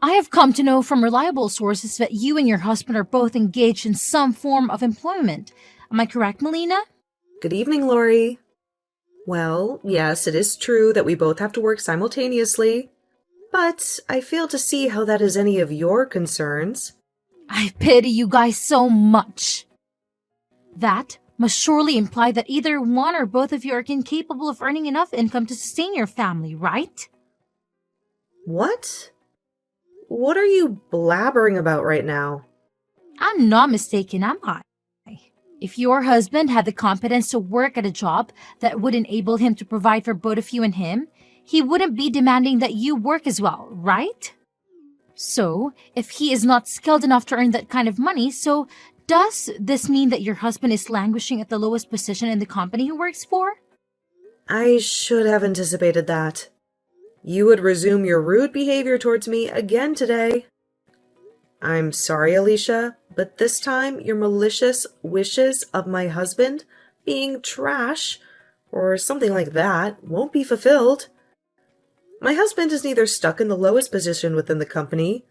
I have come to know from reliable sources that you and your husband are both engaged in some form of employment. Am I correct, Melina? Good evening, Lori. Well, yes, it is true that we both have to work simultaneously, but I fail to see how that is any of your concerns. I pity you guys so much. That must surely imply that either one or both of you are incapable of earning enough income to sustain your family, right? What? What are you blabbering about right now? I'm not mistaken, am I? If your husband had the competence to work at a job that would enable him to provide for both of you and him, he wouldn't be demanding that you work as well, right? So, if he is not skilled enough to earn that kind of money, so does this mean that your husband is languishing at the lowest position in the company he works for? I should have anticipated that. You would resume your rude behavior towards me again today. I'm sorry, Alicia, but this time your malicious wishes of my husband being trash, or something like that, won't be fulfilled. My husband is neither stuck in the lowest position within the company,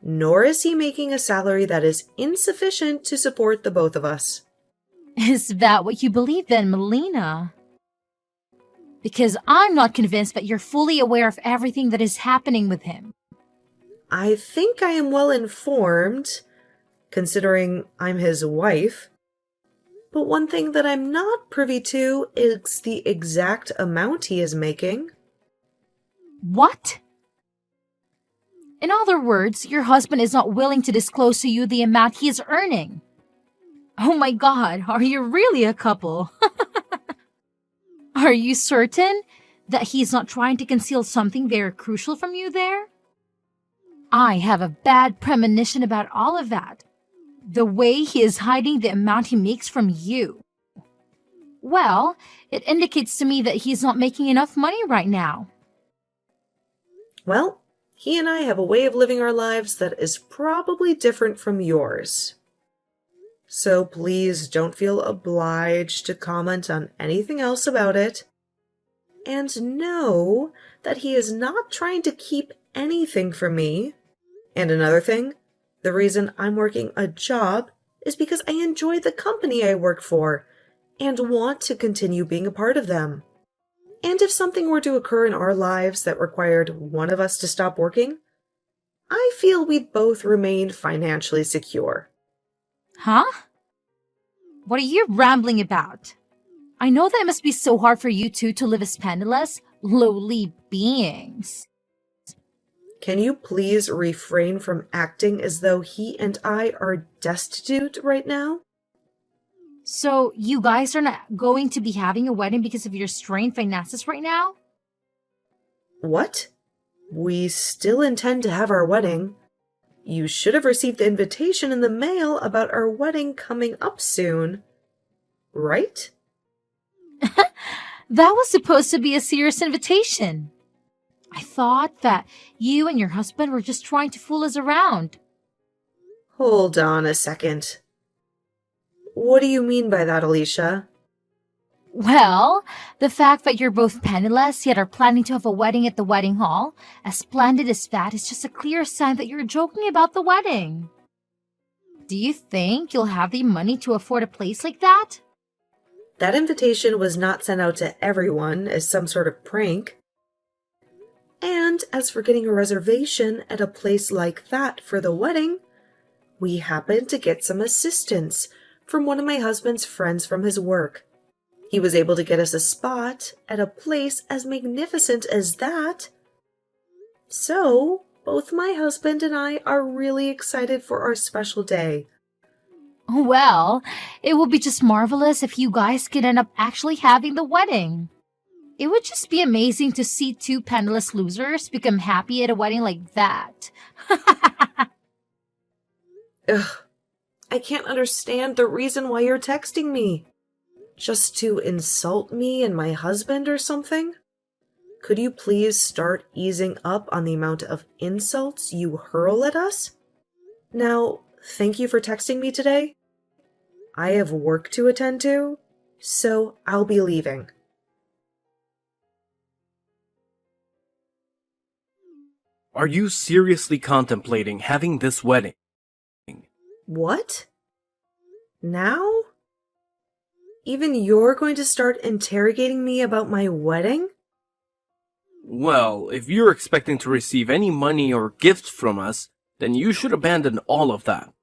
nor is he making a salary that is insufficient to support the both of us. Is that what you believe then, Melina? Because I'm not convinced that you're fully aware of everything that is happening with him. I think I am well informed, considering I'm his wife. But one thing that I'm not privy to is the exact amount he is making. What? In other words, your husband is not willing to disclose to you the amount he is earning. Oh my god, are you really a couple? Are you certain that he's not trying to conceal something very crucial from you there? I have a bad premonition about all of that. The way he is hiding the amount he makes from you. Well, it indicates to me that he's not making enough money right now. Well, he and I have a way of living our lives that is probably different from yours. So please don't feel obliged to comment on anything else about it. And know that he is not trying to keep anything from me. And another thing, the reason I'm working a job is because I enjoy the company I work for and want to continue being a part of them. And if something were to occur in our lives that required one of us to stop working, I feel we'd both remain financially secure. Huh? What are you rambling about? I know that it must be so hard for you two to live as penniless, lowly beings. Can you please refrain from acting as though he and I are destitute right now? So, you guys are not going to be having a wedding because of your strained finances right now? What? We still intend to have our wedding. You should have received the invitation in the mail about our wedding coming up soon. Right? That was supposed to be a serious invitation. I thought that you and your husband were just trying to fool us around. Hold on a second. What do you mean by that, Alicia? Well, the fact that you're both penniless yet are planning to have a wedding at the wedding hall, as splendid as that, is just a clear sign that you're joking about the wedding. Do you think you'll have the money to afford a place like that? That invitation was not sent out to everyone as some sort of prank. And as for getting a reservation at a place like that for the wedding, we happened to get some assistance from one of my husband's friends from his work. He was able to get us a spot at a place as magnificent as that. So, both my husband and I are really excited for our special day. Well, it would be just marvelous if you guys could end up actually having the wedding. It would just be amazing to see two penniless losers become happy at a wedding like that. Ugh, I can't understand the reason why you're texting me. Just to insult me and my husband or something? Could you please start easing up on the amount of insults you hurl at us? Now, thank you for texting me today. I have work to attend to, so I'll be leaving. Are you seriously contemplating having this wedding? What? Now? Even you're going to start interrogating me about my wedding? Well, if you're expecting to receive any money or gifts from us, then you should abandon all of that.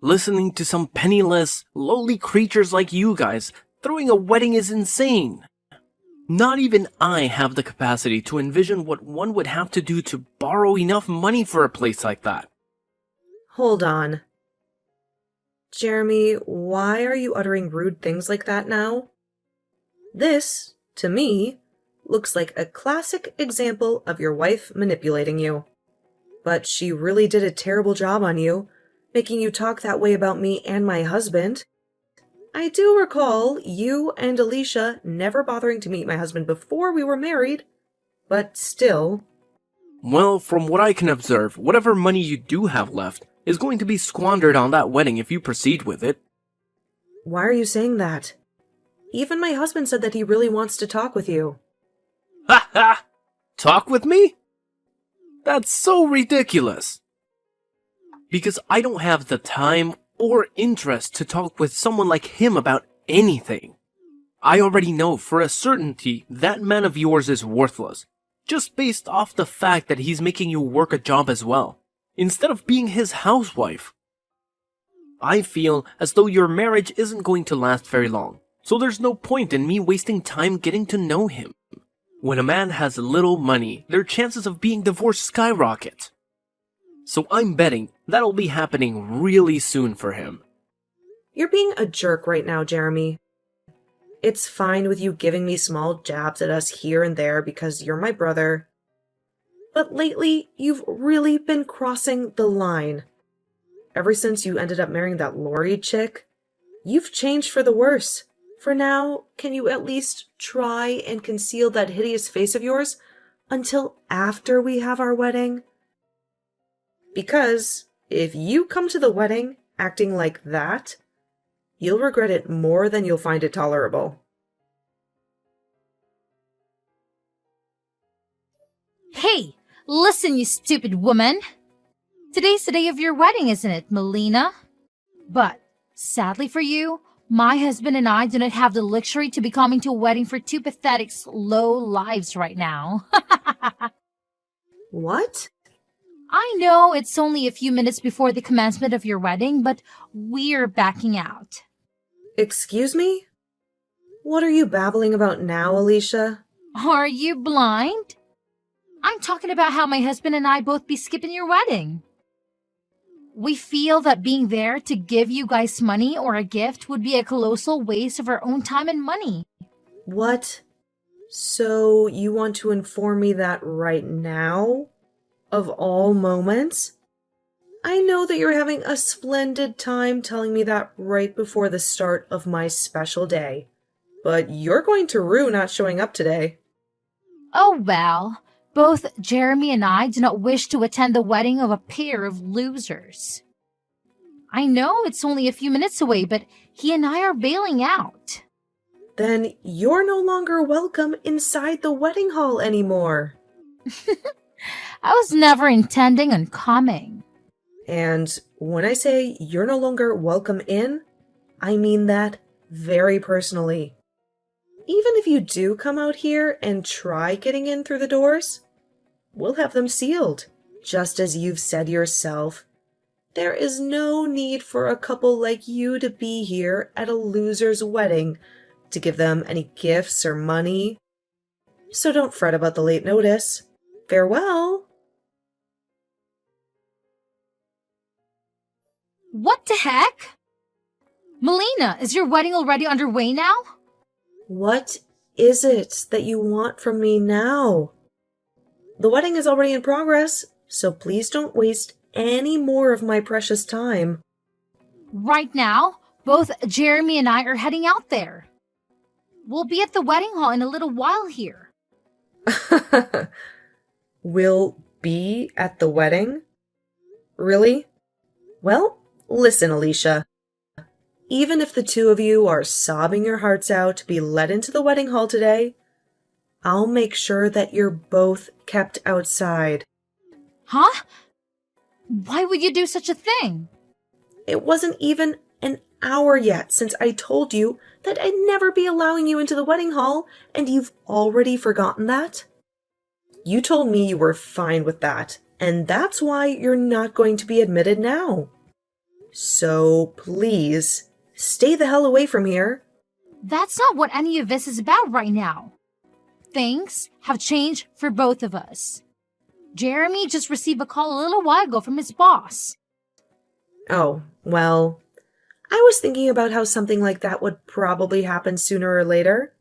Listening to some penniless, lowly creatures like you guys throwing a wedding is insane. Not even I have the capacity to envision what one would have to do to borrow enough money for a place like that. Hold on. Jeremy, why are you uttering rude things like that now? This, to me, looks like a classic example of your wife manipulating you. But she really did a terrible job on you, making you talk that way about me and my husband. I do recall you and Alicia never bothering to meet my husband before we were married, but still. Well, from what I can observe, whatever money you do have left is going to be squandered on that wedding if you proceed with it. Why are you saying that? Even my husband said that he really wants to talk with you. Ha ha! Talk with me? That's so ridiculous. Because I don't have the time or interest to talk with someone like him about anything. I already know for a certainty that man of yours is worthless, just based off the fact that he's making you work a job as well, instead of being his housewife. I feel as though your marriage isn't going to last very long, so there's no point in me wasting time getting to know him. When a man has little money, their chances of being divorced skyrocket. So I'm betting that'll be happening really soon for him. You're being a jerk right now, Jeremy. It's fine with you giving me small jabs at us here and there because you're my brother. But lately, you've really been crossing the line. Ever since you ended up marrying that Lori chick, you've changed for the worse. For now, can you at least try and conceal that hideous face of yours until after we have our wedding? Because if you come to the wedding acting like that, you'll regret it more than you'll find it tolerable. Hey, listen, you stupid woman. Today's the day of your wedding, isn't it, Melina? But, sadly for you, my husband and I do not have the luxury to be coming to a wedding for two pathetic, slow lives right now. What? I know it's only a few minutes before the commencement of your wedding, but we're backing out. Excuse me? What are you babbling about now, Alicia? Are you blind? I'm talking about how my husband and I both be skipping your wedding. We feel that being there to give you guys money or a gift would be a colossal waste of our own time and money. What? So you want to inform me that right now? Of all moments? I know that you're having a splendid time telling me that right before the start of my special day. But you're going to rue not showing up today. Oh well, both Jeremy and I do not wish to attend the wedding of a pair of losers. I know it's only a few minutes away, but he and I are bailing out. Then you're no longer welcome inside the wedding hall anymore. I was never intending on coming. And when I say you're no longer welcome in, I mean that very personally. Even if you do come out here and try getting in through the doors, we'll have them sealed. Just as you've said yourself, there is no need for a couple like you to be here at a loser's wedding to give them any gifts or money. So don't fret about the late notice. Farewell. What the heck? Melina, is your wedding already underway now? What is it that you want from me now? The wedding is already in progress, so please don't waste any more of my precious time. Right now, both Jeremy and I are heading out there. We'll be at the wedding hall in a little while here. Will be at the wedding? Really? Well, listen, Alicia. Even if the two of you are sobbing your hearts out to be led into the wedding hall today, I'll make sure that you're both kept outside. Huh? Why would you do such a thing? It wasn't even an hour yet since I told you that I'd never be allowing you into the wedding hall, and you've already forgotten that? You told me you were fine with that, and that's why you're not going to be admitted now. So please, stay the hell away from here. That's not what any of this is about right now. Things have changed for both of us. Jeremy just received a call a little while ago from his boss. Oh, well, I was thinking about how something like that would probably happen sooner or later.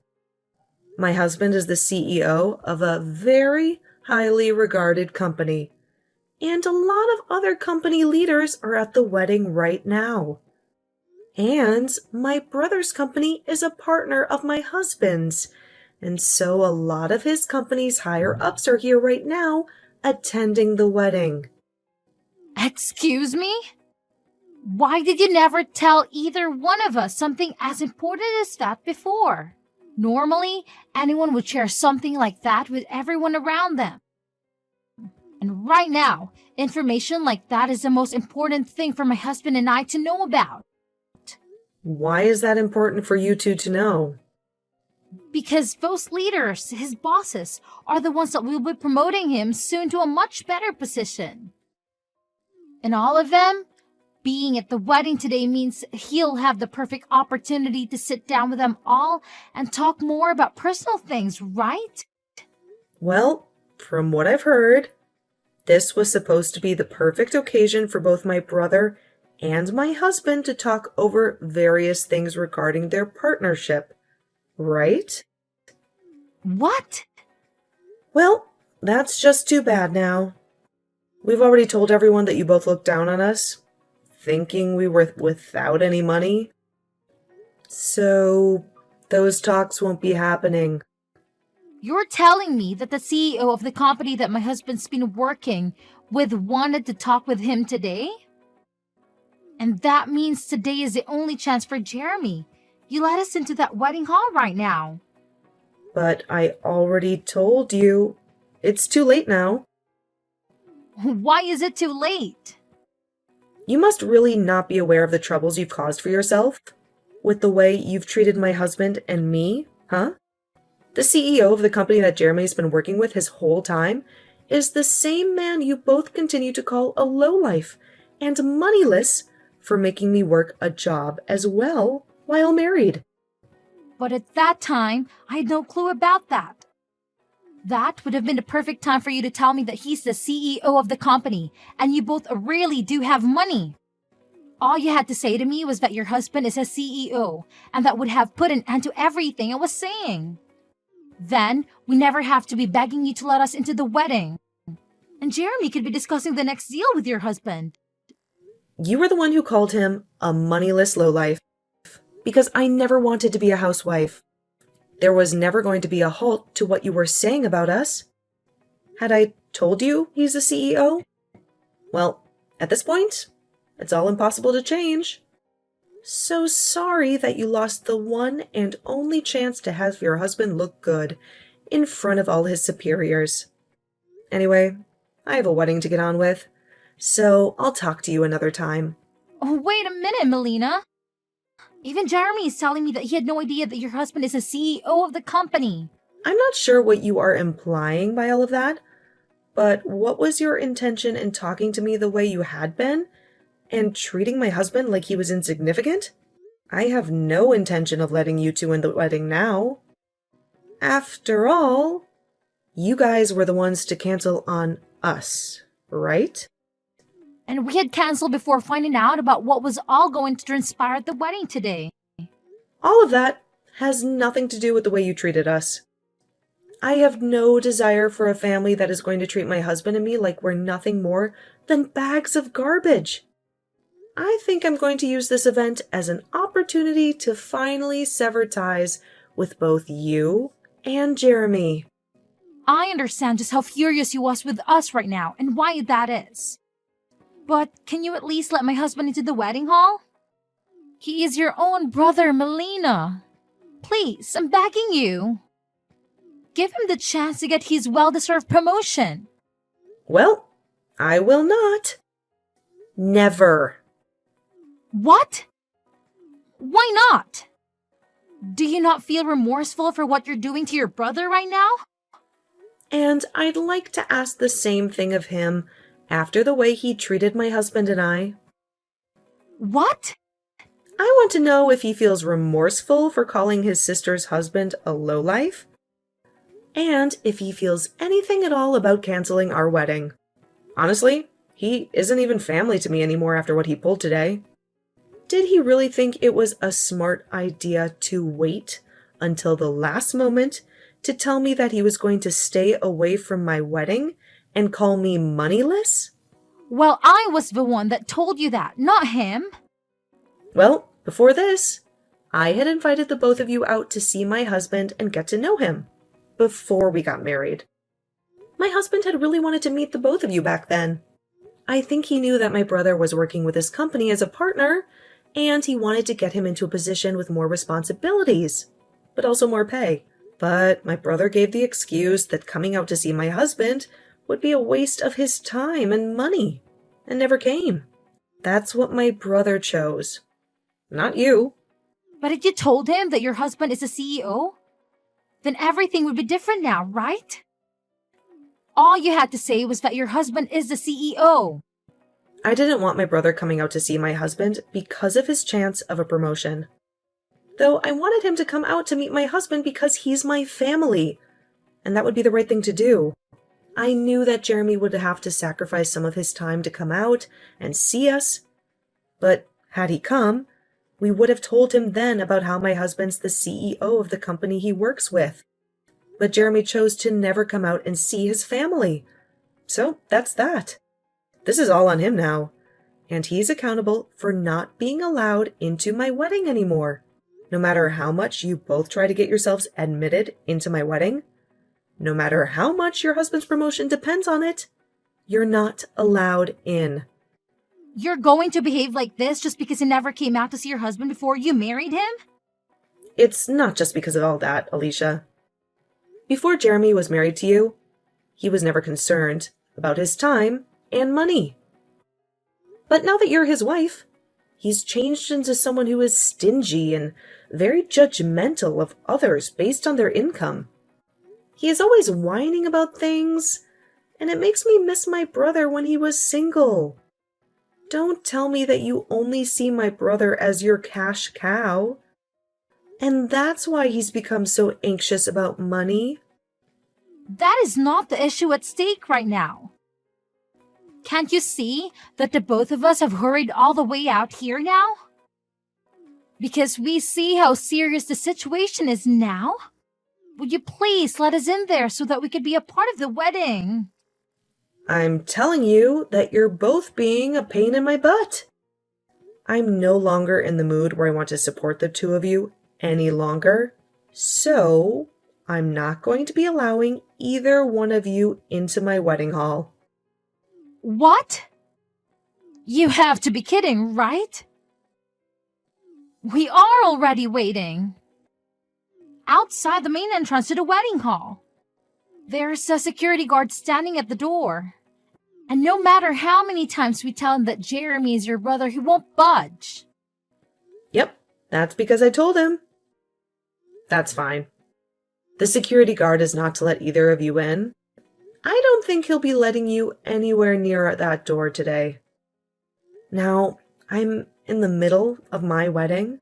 My husband is the CEO of a very highly regarded company, and a lot of other company leaders are at the wedding right now. And my brother's company is a partner of my husband's, and so a lot of his company's higher-ups are here right now attending the wedding. Excuse me? Why did you never tell either one of us something as important as that before? Normally, anyone would share something like that with everyone around them. And right now, information like that is the most important thing for my husband and I to know about. Why is that important for you two to know? Because those leaders, his bosses, are the ones that will be promoting him soon to a much better position. And all of them, being at the wedding today means he'll have the perfect opportunity to sit down with them all and talk more about personal things, right? Well, from what I've heard, this was supposed to be the perfect occasion for both my brother and my husband to talk over various things regarding their partnership, right? What? Well, that's just too bad now. We've already told everyone that you both looked down on us, thinking we were without any money. So, those talks won't be happening. You're telling me that the CEO of the company that my husband's been working with wanted to talk with him today? And that means today is the only chance for Jeremy. You let us into that wedding hall right now. But I already told you. It's too late now. Why is it too late? You must really not be aware of the troubles you've caused for yourself with the way you've treated my husband and me, huh? The CEO of the company that Jeremy's been working with his whole time is the same man you both continue to call a lowlife and moneyless for making me work a job as well while married. But at that time, I had no clue about that. That would have been the perfect time for you to tell me that he's the CEO of the company and you both really do have money. All you had to say to me was that your husband is a CEO and that would have put an end to everything I was saying. Then we never have to be begging you to let us into the wedding. And Jeremy could be discussing the next deal with your husband. You were the one who called him a moneyless lowlife because I never wanted to be a housewife. There was never going to be a halt to what you were saying about us. Had I told you he's the CEO? Well, at this point, it's all impossible to change. So sorry that you lost the one and only chance to have your husband look good in front of all his superiors. Anyway, I have a wedding to get on with, so I'll talk to you another time. Oh, wait a minute, Melina. Even Jeremy is telling me that he had no idea that your husband is a CEO of the company. I'm not sure what you are implying by all of that, but what was your intention in talking to me the way you had been and treating my husband like he was insignificant? I have no intention of letting you two in the wedding now. After all, you guys were the ones to cancel on us, right? And we had canceled before finding out about what was all going to transpire at the wedding today. All of that has nothing to do with the way you treated us. I have no desire for a family that is going to treat my husband and me like we're nothing more than bags of garbage. I think I'm going to use this event as an opportunity to finally sever ties with both you and Jeremy. I understand just how furious you was with us right now and why that is. But can you at least let my husband into the wedding hall? He is your own brother, Melina. Please, I'm begging you. Give him the chance to get his well-deserved promotion. Well, I will not. Never. What? Why not? Do you not feel remorseful for what you're doing to your brother right now? And I'd like to ask the same thing of him after the way he treated my husband and I. What? I want to know if he feels remorseful for calling his sister's husband a lowlife, and if he feels anything at all about canceling our wedding. Honestly, he isn't even family to me anymore after what he pulled today. Did he really think it was a smart idea to wait until the last moment to tell me that he was going to stay away from my wedding and call me moneyless? Well, I was the one that told you that, not him. Well, before this, I had invited the both of you out to see my husband and get to know him before we got married. My husband had really wanted to meet the both of you back then. I think he knew that my brother was working with his company as a partner, and he wanted to get him into a position with more responsibilities, but also more pay. But my brother gave the excuse that coming out to see my husband would be a waste of his time and money, and never came. That's what my brother chose. Not you. But if you told him that your husband is a CEO, then everything would be different now, right? All you had to say was that your husband is the CEO. I didn't want my brother coming out to see my husband because of his chance of a promotion. Though I wanted him to come out to meet my husband because he's my family, and that would be the right thing to do. I knew that Jeremy would have to sacrifice some of his time to come out and see us, but had he come, we would have told him then about how my husband's the CEO of the company he works with. But Jeremy chose to never come out and see his family. So that's that. This is all on him now, and he's accountable for not being allowed into my wedding anymore. No matter how much you both try to get yourselves admitted into my wedding, no matter how much your husband's promotion depends on it, you're not allowed in. You're going to behave like this just because you never came out to see your husband before you married him? It's not just because of all that, Alicia. Before Jeremy was married to you, he was never concerned about his time and money. But now that you're his wife, he's changed into someone who is stingy and very judgmental of others based on their income. He is always whining about things, and it makes me miss my brother when he was single. Don't tell me that you only see my brother as your cash cow. And that's why he's become so anxious about money. That is not the issue at stake right now. Can't you see that the both of us have hurried all the way out here now? Because we see how serious the situation is now? Would you please let us in there so that we could be a part of the wedding? I'm telling you that you're both being a pain in my butt. I'm no longer in the mood where I want to support the two of you any longer, so I'm not going to be allowing either one of you into my wedding hall. What? You have to be kidding, right? We are already waiting. Outside the main entrance to the wedding hall. There's a security guard standing at the door. And no matter how many times we tell him that Jeremy is your brother, he won't budge. Yep, that's because I told him. That's fine. The security guard is not to let either of you in. I don't think he'll be letting you anywhere near that door today. Now, I'm in the middle of my wedding,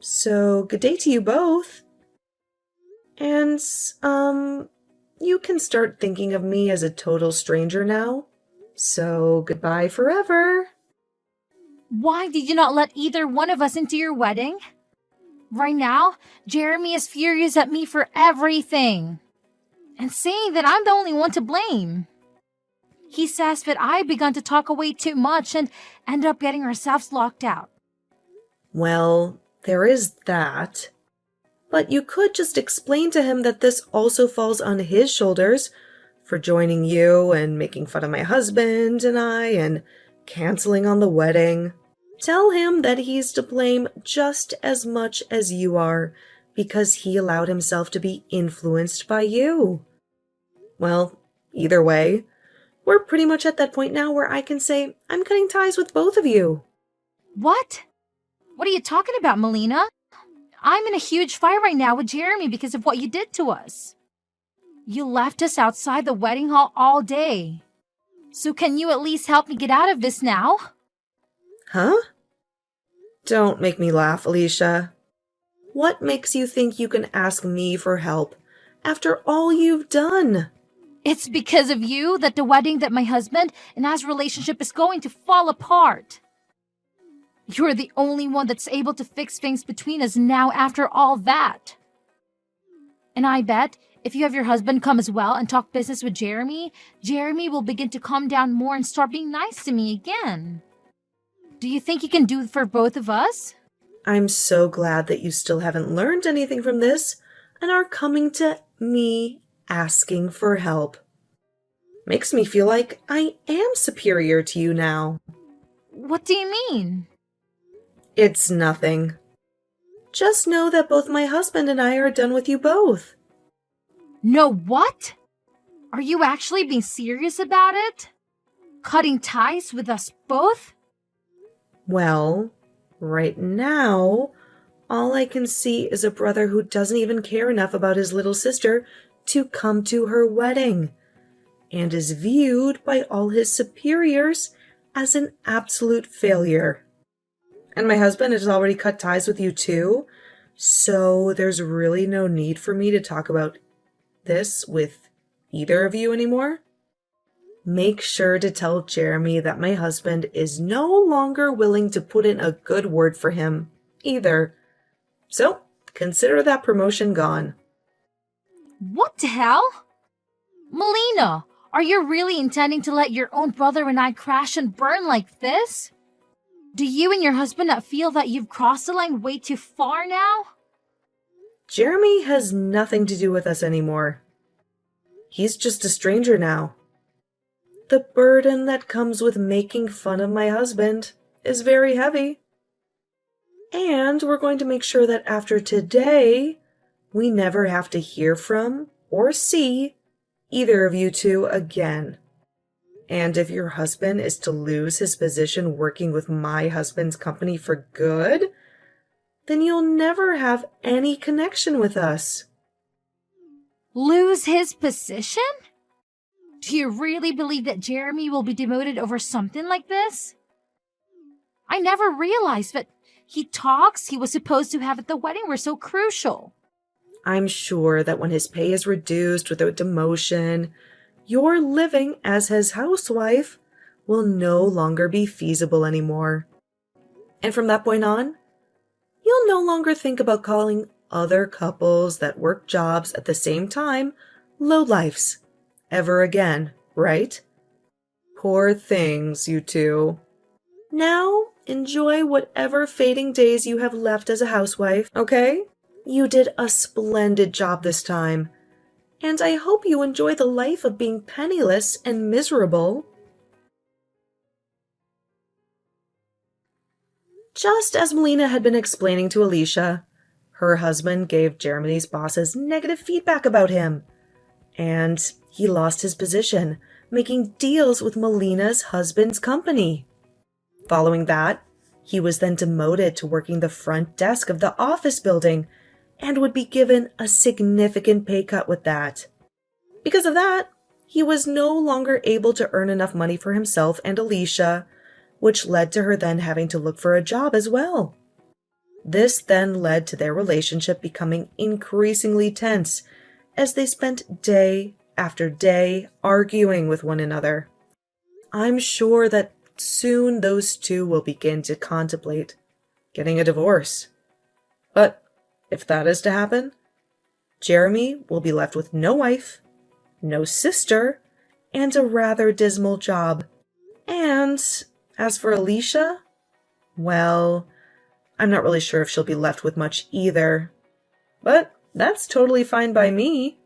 so good day to you both. And, you can start thinking of me as a total stranger now. So goodbye forever. Why did you not let either one of us into your wedding? Right now, Jeremy is furious at me for everything. And saying that I'm the only one to blame. He says that I begun to talk away too much and ended up getting ourselves locked out. Well, there is that. But you could just explain to him that this also falls on his shoulders for joining you and making fun of my husband and I and canceling on the wedding. Tell him that he's to blame just as much as you are because he allowed himself to be influenced by you. Well, either way, we're pretty much at that point now where I can say I'm cutting ties with both of you. What? What are you talking about, Melina? I'm in a huge fight right now with Jeremy because of what you did to us. You left us outside the wedding hall all day. So can you at least help me get out of this now? Huh? Don't make me laugh, Alicia. What makes you think you can ask me for help after all you've done? It's because of you that the wedding that my husband and I's relationship is going to fall apart. You're the only one that's able to fix things between us now after all that. And I bet if you have your husband come as well and talk business with Jeremy, Jeremy will begin to calm down more and start being nice to me again. Do you think you can do it for both of us? I'm so glad that you still haven't learned anything from this and are coming to me asking for help. Makes me feel like I am superior to you now. What do you mean? It's nothing. Just know that both my husband and I are done with you both. No, what? Are you actually being serious about it? Cutting ties with us both? Well, right now, all I can see is a brother who doesn't even care enough about his little sister to come to her wedding, and is viewed by all his superiors as an absolute failure. And my husband has already cut ties with you too, so there's really no need for me to talk about this with either of you anymore. Make sure to tell Jeremy that my husband is no longer willing to put in a good word for him either. So, consider that promotion gone. What the hell? Melina, are you really intending to let your own brother and I crash and burn like this? Do you and your husband not feel that you've crossed the line way too far now? Jeremy has nothing to do with us anymore. He's just a stranger now. The burden that comes with making fun of my husband is very heavy. And we're going to make sure that after today, we never have to hear from or see either of you two again. And if your husband is to lose his position working with my husband's company for good, then you'll never have any connection with us. Lose his position? Do you really believe that Jeremy will be demoted over something like this? I never realized that talks he was supposed to have at the wedding were so crucial. I'm sure that when his pay is reduced without demotion, your living as his housewife will no longer be feasible anymore. And from that point on, you'll no longer think about calling other couples that work jobs at the same time lowlifes ever again, right? Poor things, you two. Now, enjoy whatever fading days you have left as a housewife, okay? You did a splendid job this time, and I hope you enjoy the life of being penniless and miserable. Just as Melina had been explaining to Alicia, her husband gave Jeremy's bosses negative feedback about him, and he lost his position, making deals with Melina's husband's company. Following that, he was then demoted to working the front desk of the office building and would be given a significant pay cut with that. Because of that, he was no longer able to earn enough money for himself and Alicia, which led to her then having to look for a job as well. This then led to their relationship becoming increasingly tense as they spent day after day arguing with one another. I'm sure that soon those two will begin to contemplate getting a divorce. But if that is to happen, Jeremy will be left with no wife, no sister, and a rather dismal job. And as for Alicia, well, I'm not really sure if she'll be left with much either. But that's totally fine by me.